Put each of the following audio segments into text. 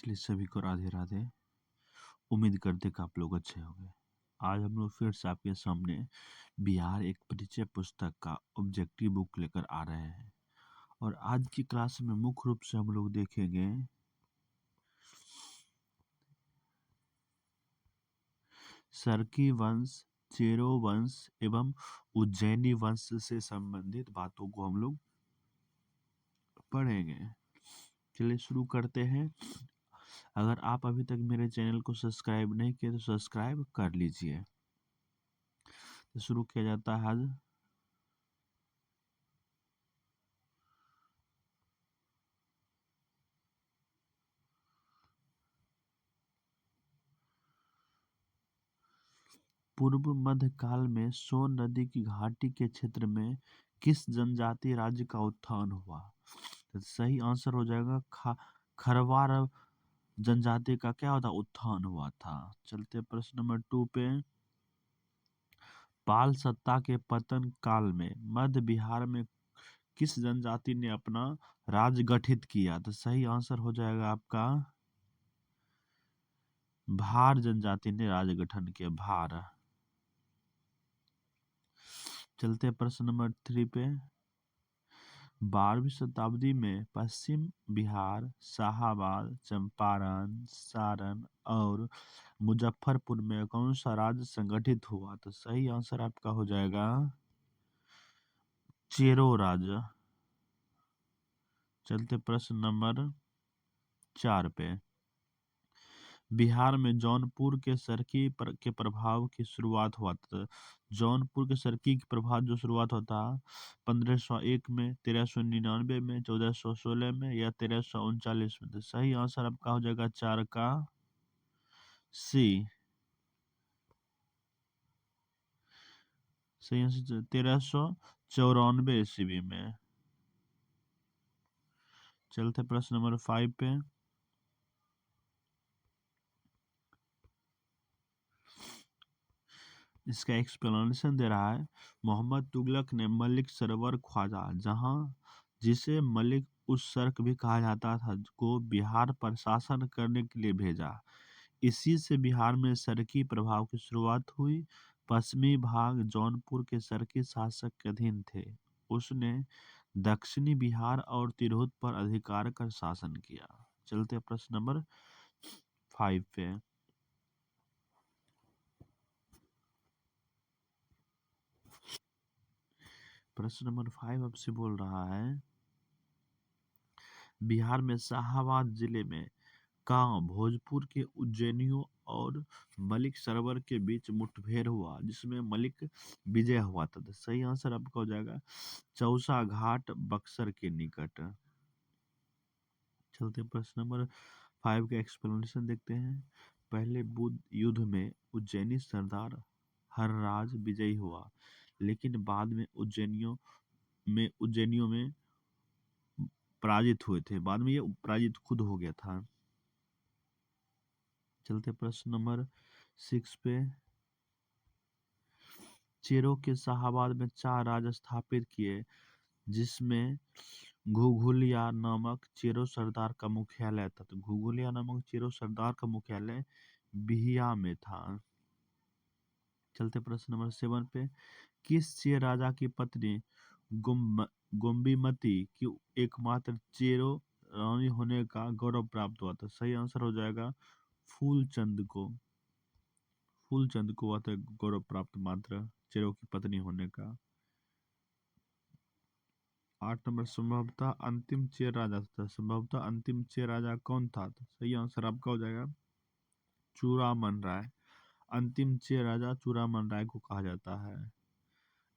इसलिए सभी को राधे राधे। उम्मीद करते कि आप लोग अच्छे होंगे। आज हम लोग फिर से आपके सामने बिहार एक परिचय पुस्तक का ऑब्जेक्टिव बुक लेकर आ रहे हैं और आज की क्लास में मुख्य रूप से हम लोग देखेंगे सरकी वंश, चेरो वंश एवं उज्जैनी वंश से संबंधित बातों को हम लोग पढ़ेंगे। चलिए शुरू करते हैं। अगर आप अभी तक मेरे चैनल को सब्सक्राइब नहीं किए तो सब्सक्राइब कर लीजिए। तो शुरू किया जाता है आज। पूर्व मध्य काल में सोन नदी की घाटी के क्षेत्र में किस जनजातीय राज्य का उत्थान हुआ? तो सही आंसर हो जाएगा खरवार जनजाति का क्या होता उत्थान हुआ था। चलते प्रश्न नंबर 2 पे। पाल सत्ता के पतन काल में मध्य बिहार में किस जनजाति ने अपना राज्य गठित किया? तो सही आंसर हो जाएगा आपका भार जनजाति ने राज्य गठन किया। भार। चलते प्रश्न नंबर 3 पे। 12वीं शताब्दी में पश्चिम बिहार, शाहाबाद, चंपारण, सारण और मुजफ्फरपुर में कौन सा राज्य संगठित हुआ? तो सही आंसर आपका हो जाएगा चेरो राज्य। चलते प्रश्न नंबर 4 पे। बिहार में जौनपुर के सरकी के प्रभाव की शुरुआत हुआ था। जौनपुर के सरकी के प्रभाव जो शुरुआत होता 1501 में, 1399 में, 1416 में या 1339 में। तो सही आंसर आपका हो जाएगा 4 का सी। सही आंसर 1394 ईस्वी में। चलते प्रश्न नंबर 5 पे। इसका एक्सप्लेनेशन दे रहा है। मोहम्मद तुगलक ने मलिक सरवर ख्वाजा, जहां जिसे मलिक उस शर्क भी कहा जाता था, को बिहार पर शासन करने के लिए भेजा। इसी से बिहार में सरकी प्रभाव की शुरुआत हुई। पश्चिमी भाग जौनपुर के सरकी शासक के अधीन थे। उसने दक्षिणी बिहार और तिरहुत पर अधिकार कर शासन किया। चलते प्रश्न नंबर 5 पे। प्रश्न नंबर 5 आपसे बोल रहा है बिहार में शाहाबाद जिले में गांव भोजपुर के उज्जैनियों और मलिक सरवर के बीच मुठभेड़ हुआ, जिसमें मलिक विजय हुआ था। तो सही आंसर आपका हो जाएगा चौसा घाट, बक्सर के निकट। चलते प्रश्न नंबर 5 का एक्सप्लेनेशन देखते हैं। पहले बुद्ध युद्ध में उज्जैनी सरदार हरराज विजयी हुआ, लेकिन बाद में उज्जैनियों में पराजित हुए थे। बाद में ये पराजित खुद हो गया था। चलते प्रश्न नंबर 6 पे। चेरो के शाहाबाद में 4 राज स्थापित किए, जिसमें घुघुलिया नामक चेरो सरदार का मुख्यालय था। तो घुघुलिया नामक चेरो सरदार का मुख्यालय बिहिया में था। चलते प्रश्न नंबर 7 पे। किस चेर राजा की पत्नी गुम्बीमती की एकमात्र चेरो रानी होने का गौरव प्राप्त हुआ था? सही आंसर हो जाएगा फूलचंद को। फूलचंद को हुआ था गौरव प्राप्त मात्र चेरो की पत्नी होने का। 8 नंबर। संभवतः अंतिम चेर राजा था। संभवतः अंतिम चेर राजा कौन था? तो सही आंसर आपका हो जाएगा चूड़ामन राय। अंतिम चेर राजा चूड़ामन राय को कहा जाता है।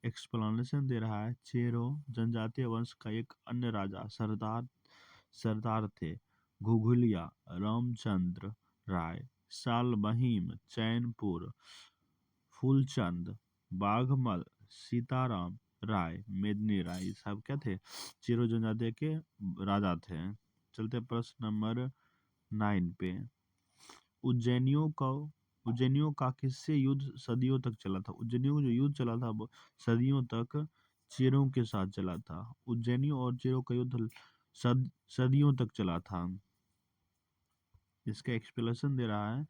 एक्सप्लेनेशन दे रहा है। चेरो जनजातीय वंश का एक अन्य राजा सरदार थे। घुघुलिया, रामचंद्र राय, सालबहीम, चैनपुर, फूलचंद, बाघमल, सीताराम राय, मेदिनी राय, ये सब क्या थे? चेरो जनजाति के राजा थे। चलते प्रश्न नंबर 9 पे। उज्जैनियों का किससे युद्ध सदियों तक चला था? उज्जैनियों का जो युद्ध चला था वो सदियों तक चेरों के साथ चला था। उज्जैनियों और चेरों का युद्ध सदियों तक चला था। इसका एक्सप्लेनेशन दे रहा है।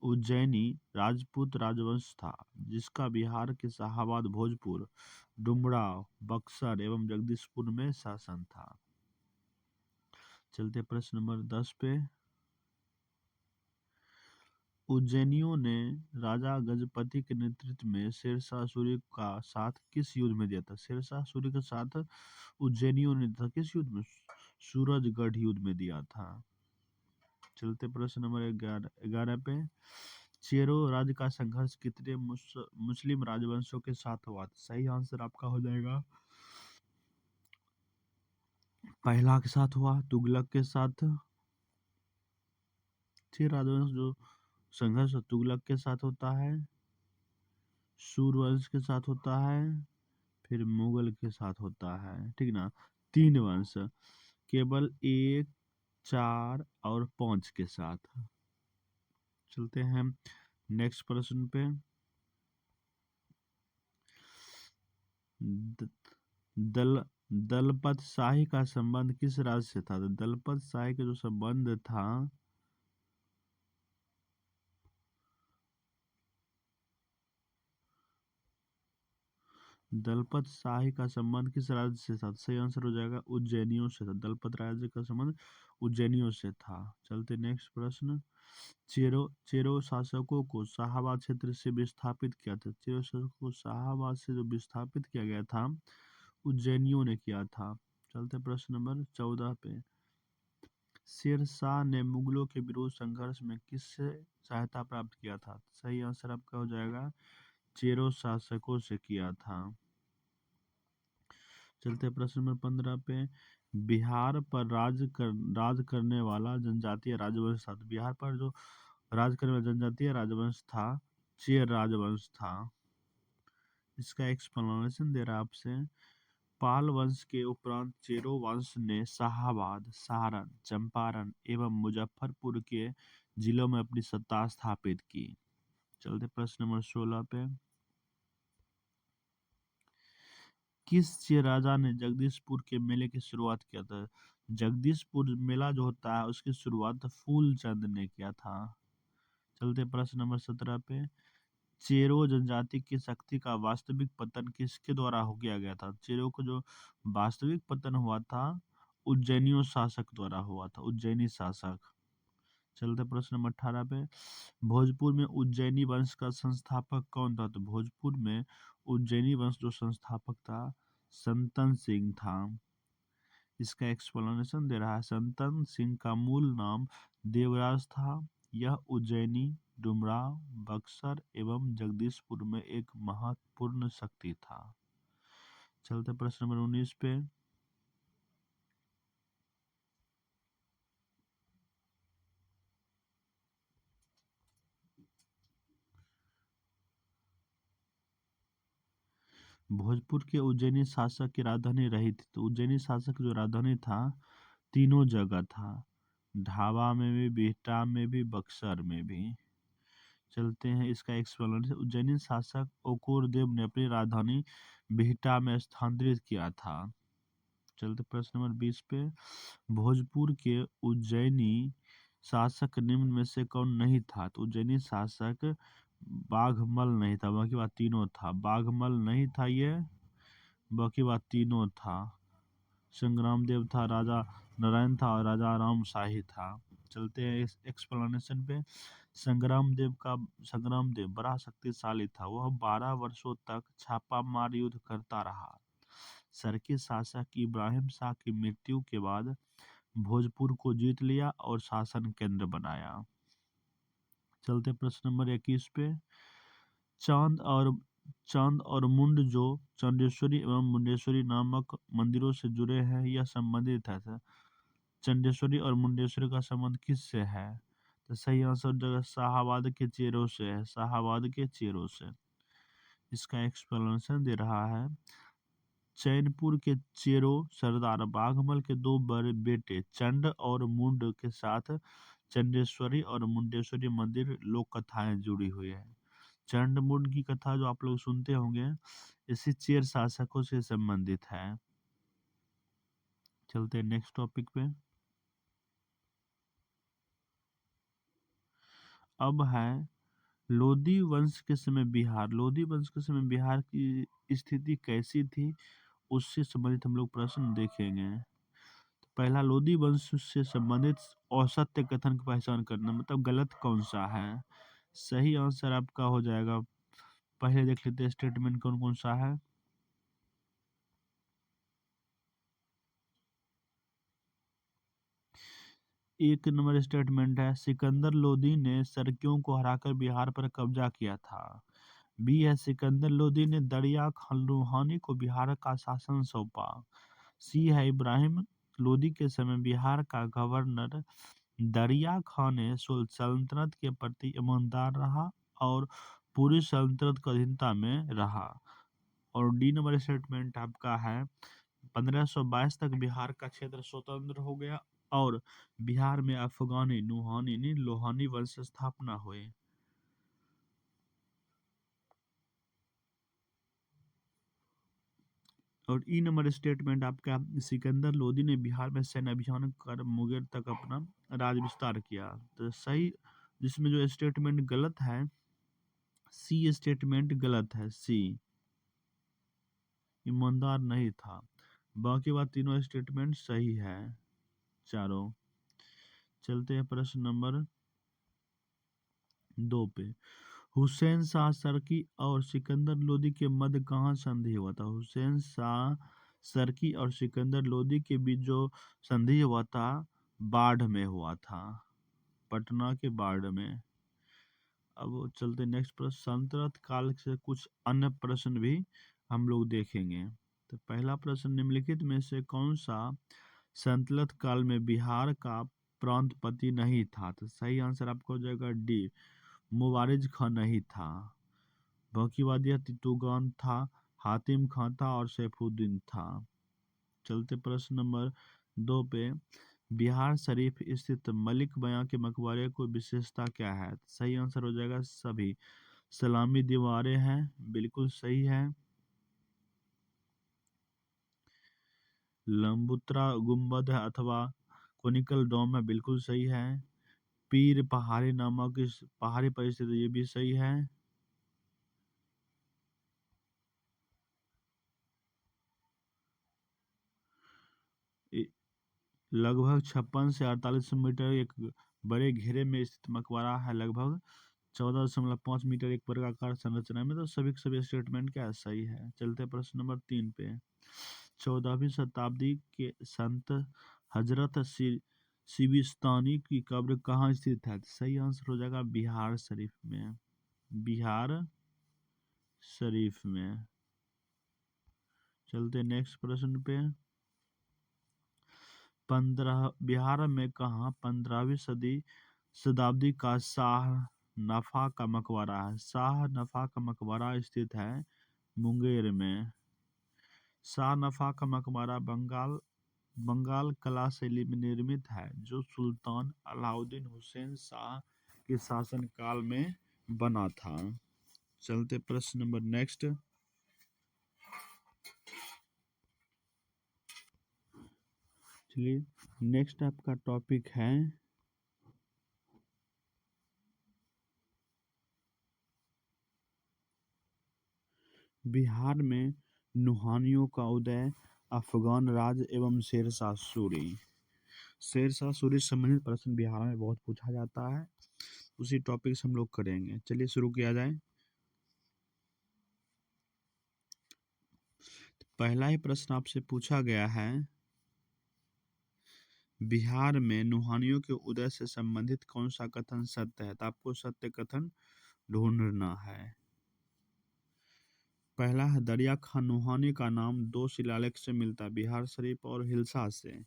उज्जैनी राजपूत राजवंश था जिसका बिहार के शाहाबाद, भोजपुर, डुमराव, बक्सर एवं जगदीशपुर में शासन था। चलते प्रश्न नंबर 10 पे। उज्जैनियों ने राजा गजपति के नेतृत्व में शेरशाह सूरी का साथ किस युद्ध में दिया था? शेरशाह सूरी के साथ उज्जैनियों ने था किस युद्ध में? सूरजगढ़ युद्ध में दिया था। चलते प्रश्न नंबर 11 पे। चेरो राज्य का संघर्ष कितने मुस्लिम राजवंशों के साथ हुआ था? सही आंसर आपका हो जाएगा पहला के साथ हुआ, तुगलक के साथ। 6 राजवंश जो संघर्ष तुगलक के साथ होता है, सूर्यवंश के साथ होता है, फिर मुगल के साथ होता है, ठीक ना। 3 वंश केवल 1, 4 और 5 के साथ। चलते हैं नेक्स्ट प्रश्न पे। द- दल दलपत शाही का संबंध किस राज्य से था? तो दलपत शाही का जो संबंध था दलपत शाही का संबंध किस राज्य से था? सही आंसर हो जाएगा उज्जैनियों से था। दलपत राज्य का संबंध उज्जैनियों से था। चलते नेक्स्ट प्रश्न। चेरो चेरो शासकों को शाहाबाद क्षेत्र से विस्थापित किया था। चेरो शासकों को शाहाबाद से जो विस्थापित किया गया था उज्जैनियों ने किया था। चलते प्रश्न नंबर 14 पे। शेरशाह ने मुगलों के विरुद्ध संघर्ष में किससे सहायता प्राप्त किया था? सही आंसर आपका हो जाएगा चेरो शासकों से किया था। चलते प्रश्न नंबर 15 पे। बिहार पर राज करने वाला जनजातीय राजवंश था। तो बिहार पर जो राज करने वाला जनजातीय राजवंश था चेर राजवंश था। इसका एक्सप्लेनेशन दे रहा है आपसे। पाल वंश के उपरांत चेरो वंश ने शाहाबाद, सारण, चंपारण एवं मुजफ्फरपुर के जिलों में अपनी सत्ता स्थापित की। चलते प्रश्न नंबर 16 पे। किस चेर राजा ने जगदीशपुर के मेले की शुरुआत किया था? जगदीशपुर मेला जो होता है उसकी शुरुआत फूल चंद ने किया था। चलते प्रश्न नंबर 17 पे। चेरो जनजाति की शक्ति का वास्तविक पतन किसके द्वारा हो किया गया था? चेरो को जो वास्तविक पतन हुआ था उज्जैनियों शासक द्वारा हुआ था, उज्जैनी शासक। चलते प्रश्न नंबर 18 पे। भोजपुर में उज्जैनी वंश का संस्थापक कौन था? तो भोजपुर में उज्जैनी वंश जो संस्थापक था संतन सिंह था। इसका एक्सप्लेनेशन दे रहा है। संतन सिंह का मूल नाम देवराज था। यह उज्जैनी, डुमराव, बक्सर एवं जगदीशपुर में एक महत्वपूर्ण शक्ति था। चलते प्रश्न नंबर 19 पे। भोजपुर के उज्जैनी शासक की राजधानी रही थी। तो उज्जैनी शासक जो राजधानी था तीनों जगह था, ढाबा में भी, बिहटा में भी, बक्सर में भी। चलते हैं इसका एक्सप्लेनेशन। उज्जैनी शासक ओकोर देव ने अपनी राजधानी बिहटा में स्थानांतरित किया था। चलते प्रश्न नंबर 20 पे। भोजपुर के उज्जैनी शासक निम्न में से कौन नहीं था? तो उज्जैनी शासक बाघमल नहीं था, बाकी बात तीनों था। बाघमल नहीं था ये, बाकी बात तीनों था। संग्राम देव था, राजा नारायण था और राजा राम शाही था। चलते हैं इस एक्सप्लेनेशन पे। संग्राम देव बड़ा शक्तिशाली था। वह 12 वर्षों तक छापामार युद्ध करता रहा। सरकी शासक इब्राहिम शाह की मृत्यु के बाद भोजपुर को जीत लिया और शासन केंद्र बनाया। चलते प्रश्न नंबर 21 पे। चांद और चांद और मुंड जो चंडेश्वरी एवं मुंडेश्वरी नामक मंदिरों से जुड़े हैं यह संबंधित है। चंडेश्वरी और मुंडेश्वरी का संबंध किससे है? तो सही आंसर जगह शाहाबाद के चेरों से है, शाहाबाद के चेरों से। इसका एक्सप्लेनेशन दे रहा है। चैनपुर के चेरो सरदार बाघमल के दो बड़े बेटे चंड और मुंड के साथ चंडेश्वरी और मुंडेश्वरी मंदिर लोक कथाएं जुड़ी हुई है। चंड मुंड की कथा जो आप लोग सुनते होंगे इसी चेर शासकों से संबंधित है। चलते हैं नेक्स्ट टॉपिक पे। अब है लोधी वंश के समय बिहार। लोधी वंश के समय बिहार की स्थिति कैसी थी, उससे संबंधित हम लोग प्रश्न देखेंगे। पहला, लोधी वंश से संबंधित औसत्य कथन की पहचान करना, मतलब गलत कौन सा है। सही आंसर आपका हो जाएगा, पहले देख लेते हैं स्टेटमेंट कौन कौन सा है। एक नंबर स्टेटमेंट है, सिकंदर लोधी ने सरकियों को हराकर बिहार पर कब्जा किया था। बी है, सिकंदर लोधी ने दरिया खान लोहानी को बिहार का शासन सौंपा। सी है, इब्राहिम लोधी के समय बिहार का गवर्नर दरिया खान ने सल्तनत के प्रति ईमानदार रहा और पूरी सल्तनत को अधीनता में रहा। और डी नंबर स्टेटमेंट आपका है, 1522 तक बिहार का क्षेत्र स्वतंत्र हो गया और बिहार में अफगानी नुहानी लोहानी वंश स्थापना हुई। और ई नंबर स्टेटमेंट आपका, सिकंदर लोधी ने बिहार में सैन्य अभियान कर मुंगेर तक अपना राज विस्तार किया। तो सही, जिसमें जो स्टेटमेंट गलत है, सी स्टेटमेंट गलत है, सी ईमानदार नहीं था। बाकी बात तीनों स्टेटमेंट सही है, चारों। चलते हैं प्रश्न नंबर 2 पे। हुसैन शाह सरकी और सिकंदर लोदी के मध्य कहाँ संधि हुआ था? हुसैन शाह सरकी और सिकंदर लोदी के बीच जो संधि हुआ था, बाढ़ में हुआ था, पटना के बाढ़ में। अब चलते नेक्स्ट प्रश्न, सल्तनत काल से कुछ अन्य प्रश्न भी हम लोग देखेंगे। तो पहला प्रश्न, निम्नलिखित में से कौन सा सल्तनत काल में बिहार का प्रांतपति नहीं था? तो सही आंसर आपका हो जाएगा डी, मुबारिज खां नहीं था। बकीवादिया तितुगान था, हातिम खां था और सैफुद्दीन था। चलते प्रश्न नंबर 2 पे, बिहार शरीफ स्थित मलिक बयां के मकबरे को विशेषता क्या है? सही आंसर हो जाएगा सभी सलामी दीवारें हैं, बिल्कुल सही है। लंबुत्रा गुंबद है अथवा कोनिकल डोम है, बिल्कुल सही है। पीर पहाड़ी नामक इस पहाड़ी पर स्थित, ये भी सही है। लगभग 56 से 48 मीटर एक बड़े घेरे में स्थित मकबरा है, लगभग 14.5 मीटर एक वर्गाकार संरचना में। तो सभी के सभी स्टेटमेंट क्या सही है। चलते प्रश्न नंबर 3 पे, 14वीं शताब्दी के संत हजरत सिविस्तानी की कब्र कहाँ स्थित है? सही आंसर हो जाएगा बिहार शरीफ में, बिहार शरीफ में। चलते नेक्स्ट प्रश्न पे, 15 बिहार में कहाँ 15वीं शताब्दी का शाह नफा का मकबरा है? शाह नफा का मकबरा स्थित है मुंगेर में। शाह नफा का मकबरा बंगाल कला शैली में निर्मित है, जो सुल्तान अलाउद्दीन हुसैन शाह के शासन काल में बना था। चलते प्रश्न नंबर नेक्स्ट, चलिए नेक्स्ट आपका टॉपिक है बिहार में नुहानियों का उदय, अफगान राज एवं शेरशाह सूरी। शेरशाह सूरी से संबंधित प्रश्न बिहार में बहुत पूछा जाता है, उसी टॉपिक से हम लोग करेंगे। चलिए शुरू किया जाए। पहला ही प्रश्न आपसे पूछा गया है, बिहार में नुहानियों के उदय से संबंधित कौन सा कथन सत्य है? तो आपको सत्य कथन ढूंढना है। पहला है, दरिया खान नुहानी का नाम दो शिलालेख से मिलता है, बिहार शरीफ और हिल्सा से।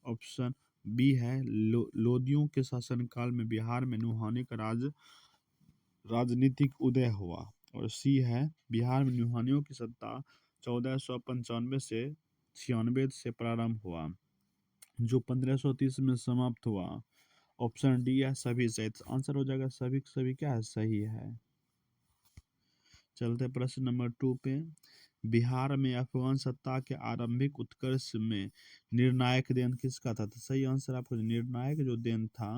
ऑप्शन बी है, लोदियों के शासनकाल में बिहार में नुहानी का राजनीतिक उदय हुआ। और सी है, बिहार में नुहानियों की सत्ता 1495 से 96 से प्रारंभ हुआ, जो 1530 में समाप्त हुआ। ऑप्शन डी है सभी सही। आंसर हो जाएगा सभी सभी क्या है, सही है। चलते प्रश्न नंबर 2 पे, बिहार में अफगान सत्ता के आरंभिक उत्कर्ष में निर्णायक देन किसका था? तो सही आंसर आपको, निर्णायक जो देन था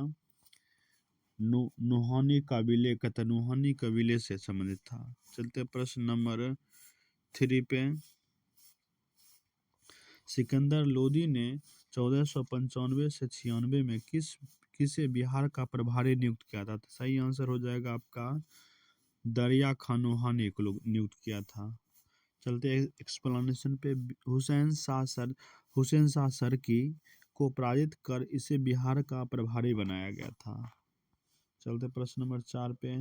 नुहानी काबिले कहता नुहानी कबीले से संबंधित था। चलते प्रश्न नंबर 3 पे। सिकंदर लोदी ने 1495 से 96 में किसे बिहार का प्रभारी नियुक्त किया था? तो सही आंसर हो जाएगा आपका दरिया खान नुहानी को नियुक्त किया था। चलते एक्सप्लेनेशन पे। हुसैन शाह सरकी को पराजित कर इसे बिहार का प्रभारी बनाया गया था। चलते प्रश्न नंबर 4 पे।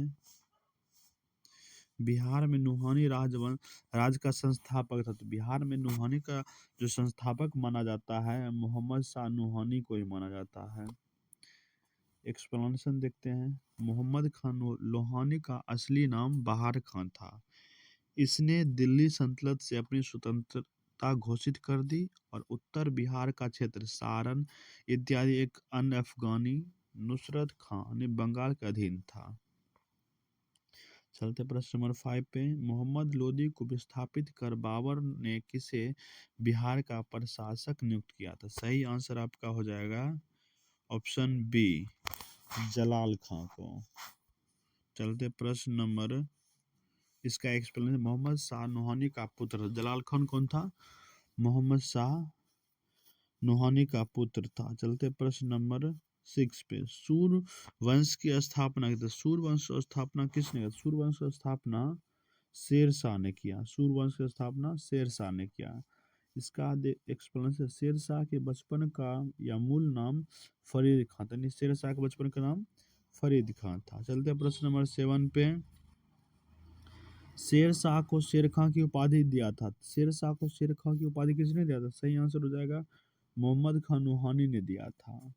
बिहार में नुहानी राज का संस्थापक था। तो बिहार में नुहानी का जो संस्थापक माना जाता है मोहम्मद शाह नुहानी को ही माना जाता है। एक्सप्लेनेशन देखते हैं। मोहम्मद खान लोहानी का असली नाम बहार खान था। इसने दिल्ली सल्तनत से अपनी स्वतंत्रता घोषित कर दी और उत्तर बिहार का क्षेत्र सारण इत्यादि एक अन्य अफगानी नुसरत खान बंगाल के अधीन था। चलते प्रश्न नंबर 5 पे। मोहम्मद लोदी को विस्थापित कर बाबर ने किसे बिहार का प्रशासक नियुक्त किया था? सही आंसर आपका हो जाएगा ऑप्शन बी जलाल खां को। चलते प्रश्न नंबर इसका एक्सप्लेनेशन। मोहम्मद शाह नुहानी का पुत्र जलाल खान कौन था? मोहम्मद शाह नुहानी का पुत्र था। चलते प्रश्न नंबर 6 पे। सूर वंश की स्थापना की। सूर वंश की स्थापना किसने की? सूर वंश की स्थापना शेर शाह ने किया। सूर वंश की स्थापना शेर शाह ने किया। इसका एक्सप्लेनेशन। शेर शाह के बचपन का या मूल नाम फरीद खान था। शेर शाह के बचपन का नाम फरीद खान था। चलते प्रश्न नंबर 7 पे। शेर शाह को शेर खां की उपाधि दिया था। शेर शाह को शेर खां की उपाधि किसने दिया था? सही आंसर हो जाएगा मोहम्मद खान नुहानी ने दिया था।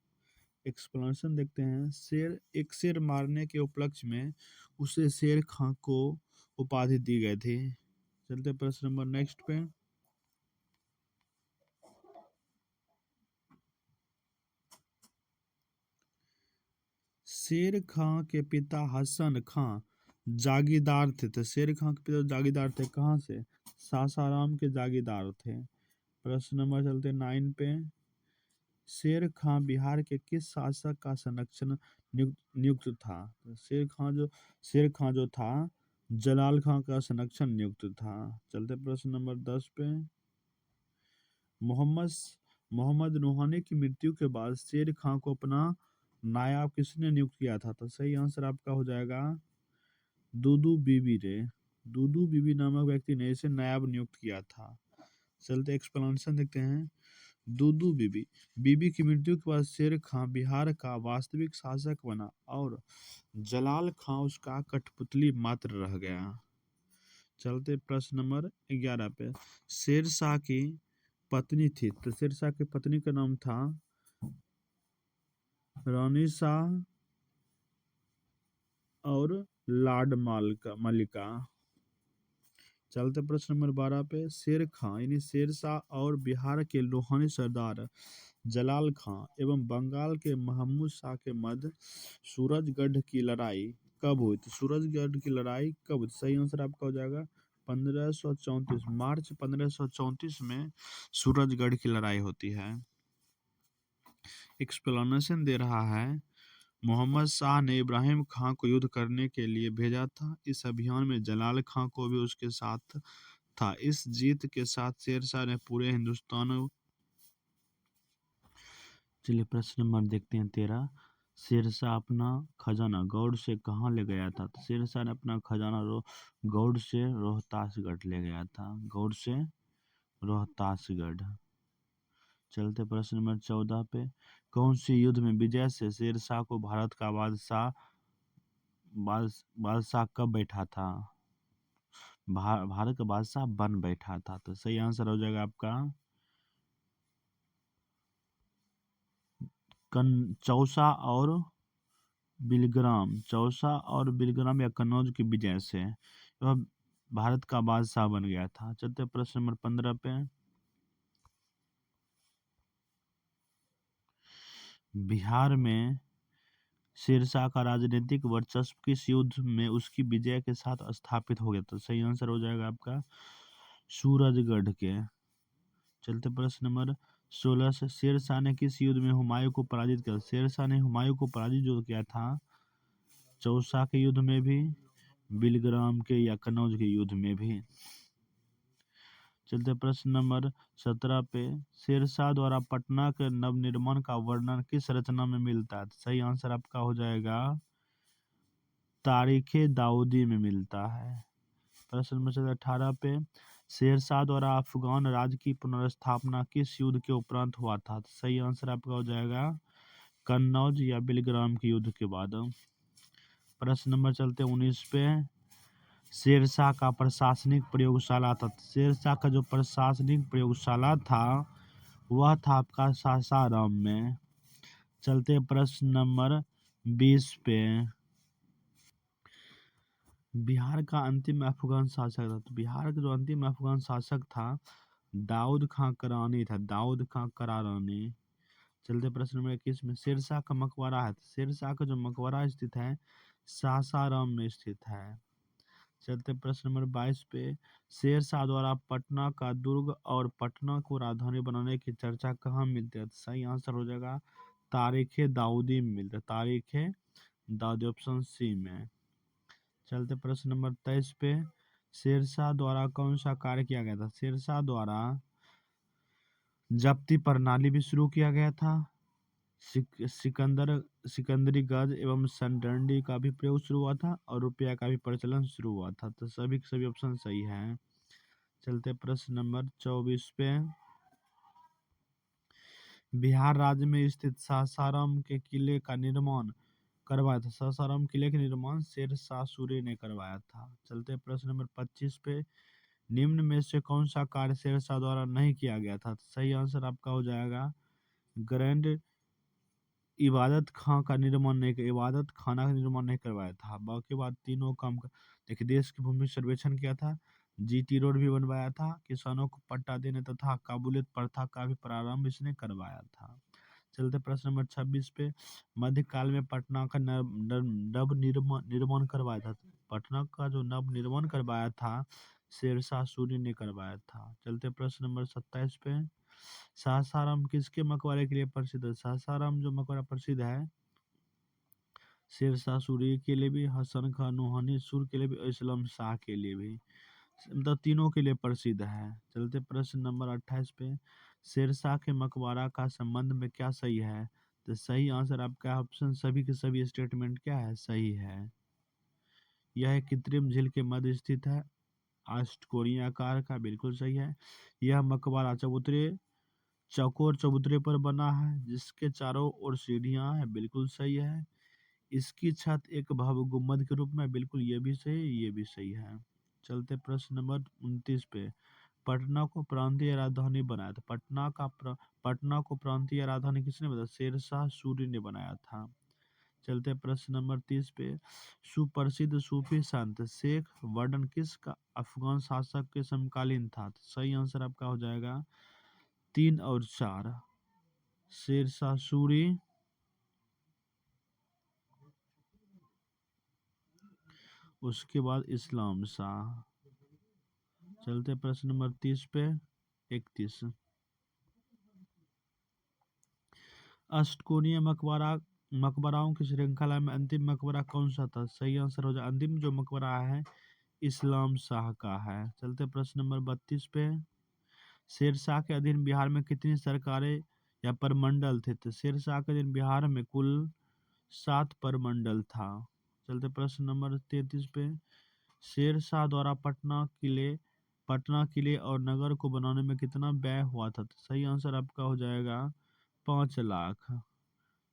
एक्सप्लेनेशन देखते हैं। शेर मारने के उपलक्ष्य में उसे शेर खां को उपाधि दी गई थी। चलते प्रश्न नंबर नेक्स्ट पे। शेर खां के पिता हसन खां जागीरदार थे। तो शेर खां के पिता जागीरदार थे कहाँ से? सासाराम के जागीरदार थे। प्रश्न नंबर चलते 9 पे। शेर खां बिहार के किस शासक का संरक्षण नियुक्त था? तो शेर खां जो था जलाल खां का संरक्षण नियुक्त था। चलते प्रश्न नंबर 10 पे। मोहम्मद नुहानी की मृत्यु के बाद शेर खां को अपना नायाब किसने नियुक्त किया था? तो सही आंसर आपका हो जाएगा दूदू बीबी रे। दूदू बीबी नामक व्यक्ति ने इसे नायाब नियुक्त किया था। चलते एक्सप्लेनेशन देखते हैं। दूदू बीबी की मृत्यु के बाद शेर खां बिहार का वास्तविक शासक बना और जलाल खां उसका कठपुतली मात्र रह गया। चलते प्रश्न नंबर 11 पे। शेर शाह की पत्नी थी। तो शेर शाह की पत्नी का नाम था रानी शाह और लाड मलिका। चलते प्रश्न नंबर 12 पे। शेर खां यानी शेर शाह और बिहार के लोहानी सरदार जलाल खां एवं बंगाल के महमूद शाह के मध्य सूरजगढ़ की लड़ाई कब हुई? तो सूरजगढ़ की लड़ाई कब हुई? सही आंसर आपका हो जाएगा 1534 मार्च 1534 में सूरजगढ़ की लड़ाई होती है। एक्सप्लेनेशन दे रहा है। मोहम्मद शाह ने इब्राहिम खां को युद्ध करने के लिए भेजा था। इस अभियान में जलाल खां को भी उसके साथ था। इस जीत के साथ शेर शाह ने पूरे हिंदुस्तान। चलिए प्रश्न नंबर देखते हैं 13। शेर शाह अपना खजाना गौड़ से कहाँ ले गया था? तो शेर शाह ने अपना खजाना गौड़ से रोहतासगढ़ ले गया था। गौड़ से रोहतासगढ़। चलते प्रश्न नंबर 14 पे। कौन सी युद्ध में विजय से शेर शाह को भारत का बादशाह कब बैठा था? भारत का बादशाह बन बैठा था। तो सही आंसर हो जाएगा आपका चौसा और बिलग्राम या कन्नौज की विजय से वह भारत का बादशाह बन गया था। चलते प्रश्न नंबर 15 पे। बिहार में शेरशाह का राजनीतिक वर्चस्व किस युद्ध में उसकी विजय के साथ स्थापित हो गया? तो सही आंसर हो जाएगा आपका सूरजगढ़ के। चलते प्रश्न नंबर 16 से। शेरशाह ने किस युद्ध में हुमायूं को पराजित किया? शेरशाह ने हुमायूं को पराजित जो किया था चौसा के युद्ध में भी, बिलग्राम के या कन्नौज के युद्ध में भी। चलते प्रश्न नंबर 17 पे, शेरशाह द्वारा पटना के नवनिर्माण का वर्णन किस रचना में मिलता है? सही आंसर आपका हो जाएगा तारीखे दाऊदी में मिलता है। प्रश्न नंबर 18 पे, शेरशाह द्वारा अफगान राज्य की पुनर्स्थापना किस युद्ध के उपरांत हुआ था? सही आंसर आपका हो जाएगा कन्नौज या बिलग्राम के युद्ध के बाद। प्रश्न नंबर चलते 19 पे, शेरशाह का प्रशासनिक प्रयोगशाला था। शेरशाह का जो प्रशासनिक प्रयोगशाला था वह था आपका सासाराम में। चलते प्रश्न नंबर 20 पे, बिहार का अंतिम अफगान शासक था। तो बिहार का जो अंतिम अफगान शासक था दाऊद खां करानी था, दाऊद खां करानी। चलते प्रश्न नंबर 21 में, शेरशाह का मकबरा है। शेरशाह का जो मकबरा स्थित है सासाराम में स्थित है। चलते प्रश्न नंबर 22 पे, शेरशाह द्वारा पटना का दुर्ग और पटना को राजधानी बनाने की चर्चा कहाँ मिलती है? सही आंसर हो जाएगा तारीखे दाऊदी में मिलता है, तारीखे दाऊदी ऑप्शन सी में। चलते प्रश्न नंबर 23 पे, शेरशाह द्वारा कौन सा कार्य किया गया था? शेरशाह द्वारा जब्ती प्रणाली भी शुरू किया गया था, सिकंदरी गज एवं सनडंडी का भी प्रयोग शुरू हुआ था और रुपया का भी प्रचलन शुरू हुआ था। तो सभी के सभी ऑप्शन सही हैं। चलते प्रश्न नंबर 24 पे, बिहार राज्य में स्थित सासाराम के किले का निर्माण करवाया था। सासाराम किले के निर्माण शेरशाह सूरी ने करवाया था। चलते प्रश्न नंबर 25 पे, निम्न में से कौन सा कार्य शेरशाह द्वारा नहीं किया गया था? सही आंसर आपका हो जाएगा ग्रैंड इबादत खां का निर्माण नहीं, इबादत खाना का निर्माण नहीं करवाया था। बाकी बात तीनों काम देखिए, देश की भूमि सर्वेक्षण किया था, जीटी रोड भी बनवाया था, किसानों को पट्टा देने तथा काबुलियत प्रथा का भी प्रारंभ इसने करवाया था। चलते प्रश्न नंबर 26 पे, मध्यकाल में पटना का नव निर्माण करवाया था। पटना का जो नव निर्माण करवाया था शेरशाह सूरी ने करवाया था। चलते प्रश्न नंबर 27 पे, सासाराम किसके मकबरे के लिए प्रसिद्ध है? सासाराम जो मकबरा प्रसिद्ध है शेरशाह सूरी के लिए भी, हसन खान नूहानी सुर के लिए भी, इस्लाम शाह के लिए भी, मतलब तीनों के लिए प्रसिद्ध है। चलते प्रश्न नंबर 28 पे, शेरशाह के मकबरा का संबंध में क्या सही है? तो सही आंसर आपका ऑप्शन सभी के सभी स्टेटमेंट क्या है, सही है। यह कृत्रिम झील के मध्य स्थित है, अष्टकोणीय आकार का, बिल्कुल सही है। यह मकबरा चौकोर चबूतरे पर बना है जिसके चारों ओर सीढ़ियां हैं, बिल्कुल सही है। इसकी छत एक भव्य गुम्बद के रूप में, बिल्कुल ये भी सही, ये भी सही है। चलते प्रश्न नंबर 29 पे, पटना को प्रांतीय राजधानी बनाया था। पटना को प्रांतीय राजधानी किसने बनाया? शेरशाह सूरी ने बनाया था। चलते प्रश्न नंबर 30 पे, सुप्रसिद्ध सूफी संत शेख वर्डन किस का अफगान शासक के समकालीन था? तो सही आंसर आपका हो जाएगा 3 और 4, शेरशाह सूरी, उसके बाद इस्लाम शाह। चलते प्रश्न नंबर 30 पे, 31, अष्टकोणीय मकबराओं की श्रृंखला में अंतिम मकबरा कौन सा था? सही आंसर हो जाए, अंतिम जो मकबरा है इस्लाम शाह का है। चलते प्रश्न नंबर 32 पे, शेरशाह के अधीन बिहार में कितनी सरकारें या परमंडल थे? तो शेरशाह के अधीन बिहार में कुल 7 परमंडल था। चलते प्रश्न नंबर 33 पे, शेरशाह द्वारा पटना किले और नगर को बनाने में कितना व्यय हुआ था? तो सही आंसर आपका हो जाएगा 5 लाख।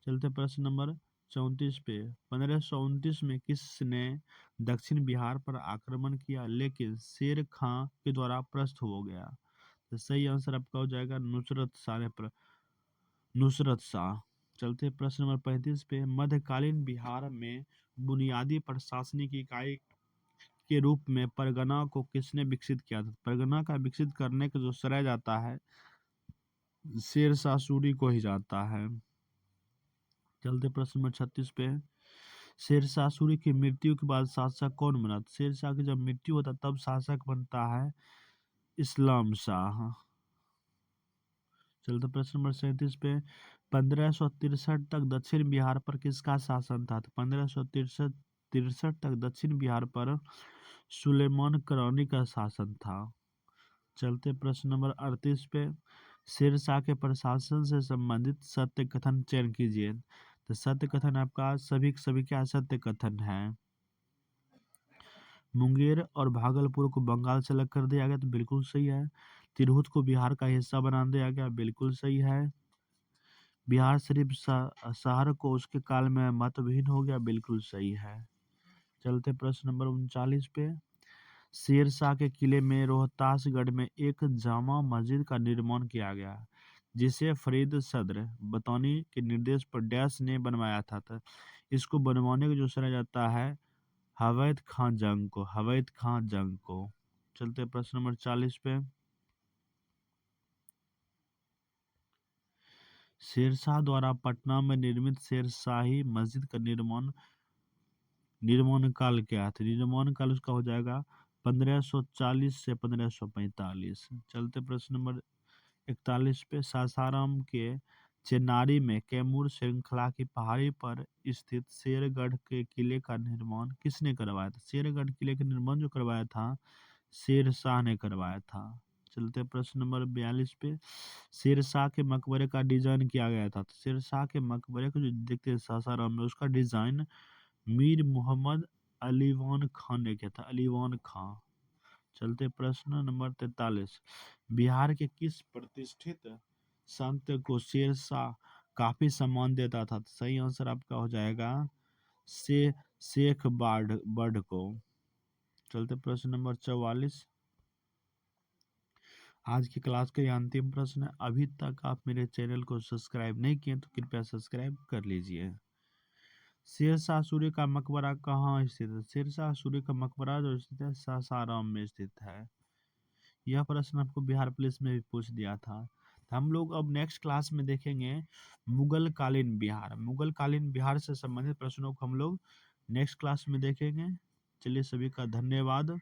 चलते प्रश्न नंबर 34 पे, 1529 में किसने दक्षिण बिहार पर आक्रमण किया लेकिन शेर खां के द्वारा परास्त हो गया? तो सही आंसर आपका हो जाएगा नुसरत शाह। चलते प्रश्न नंबर 35 पे, मध्यकालीन बिहार में बुनियादी प्रशासनिक इकाई के रूप में परगना को किसने विकसित किया था? परगना का विकसित करने का जो श्रेय जाता है शेरशाह सूरी को ही जाता है। चलते प्रश्न नंबर 36 पे, शेरशाह सूरी की मृत्यु के बाद शासक कौन बना? शेरशाह की जब मृत्यु होता तब शासक बनता है इस्लाम शाह। चलते प्रश्न नंबर 37 पे, 1563 तक दक्षिण बिहार पर किसका शासन था? तो 1563 1363 तक दक्षिण बिहार पर सुलेमान करौनी का शासन था। चलते प्रश्न नंबर 38 पे, शेरशाह के प्रशासन से संबंधित सत्य कथन चयन कीजिए। तो सत्य कथन आपका सभी क्या सत्य कथन है। मुंगेर और भागलपुर को बंगाल से अलग कर दिया गया, तो बिल्कुल सही है। तिरहुत को बिहार का हिस्सा बना दिया गया, बिल्कुल सही है। बिहार शरीफ शहर को उसके काल में मतविहीन हो गया, बिल्कुल सही है। चलते प्रश्न नंबर 39 पे, शेरशाह के किले में रोहतासगढ़ में एक जामा मस्जिद का निर्माण किया गया, जिसे फरीद सद्र बतौनी के निर्देश पर डैश ने बनवाया था। इसको बनवाने को जो सराहा जाता है हवैद खां जंग को, हवैद खां जंग को। चलते प्रश्न नंबर 40 पे, शेरशाह द्वारा पटना में निर्मित शेरशाही मस्जिद का निर्माण काल क्या था। निर्माण काल उसका हो जाएगा 1540 से 1545। चलते प्रश्न नंबर 41 पे, सासाराम के चेनारी में कैमूर श्रृंखला की पहाड़ी पर स्थित शेरगढ़ के किले का निर्माण किसने करवाया था। शेरगढ़ किले का निर्माण जो करवाया था शेरशाह ने करवाया था। चलते प्रश्न नंबर 42 पे, शेरशाह के मकबरे का डिजाइन किया गया था। तो शेरशाह के मकबरे को जो देखते हैं सासाराम में, उसका डिजाइन मीर मोहम्मद अलीवान खान ने किया था, अलीवान खां। चलते प्रश्न नंबर 43, बिहार के किस प्रतिष्ठित संत को शेरशाह काफी सम्मान देता था। तो सही आंसर आपका हो जाएगा शेख बर्ड को। चलते प्रश्न नंबर 44, आज की क्लास का ये अंतिम प्रश्न है। अभी तक आप मेरे चैनल को सब्सक्राइब नहीं किए तो कृपया सब्सक्राइब कर लीजिए। शेरशाह सूरी का मकबरा कहाँ स्थित है। शेरशाह सूरी का मकबरा जो स्थित है सासाराम में स्थित है। यह प्रश्न आपको बिहार पुलिस में भी पूछ दिया था। तो हम लोग अब नेक्स्ट क्लास में देखेंगे मुगल कालीन बिहार। मुगल कालीन बिहार से संबंधित प्रश्नों को हम लोग नेक्स्ट क्लास में देखेंगे। चलिए सभी का धन्यवाद।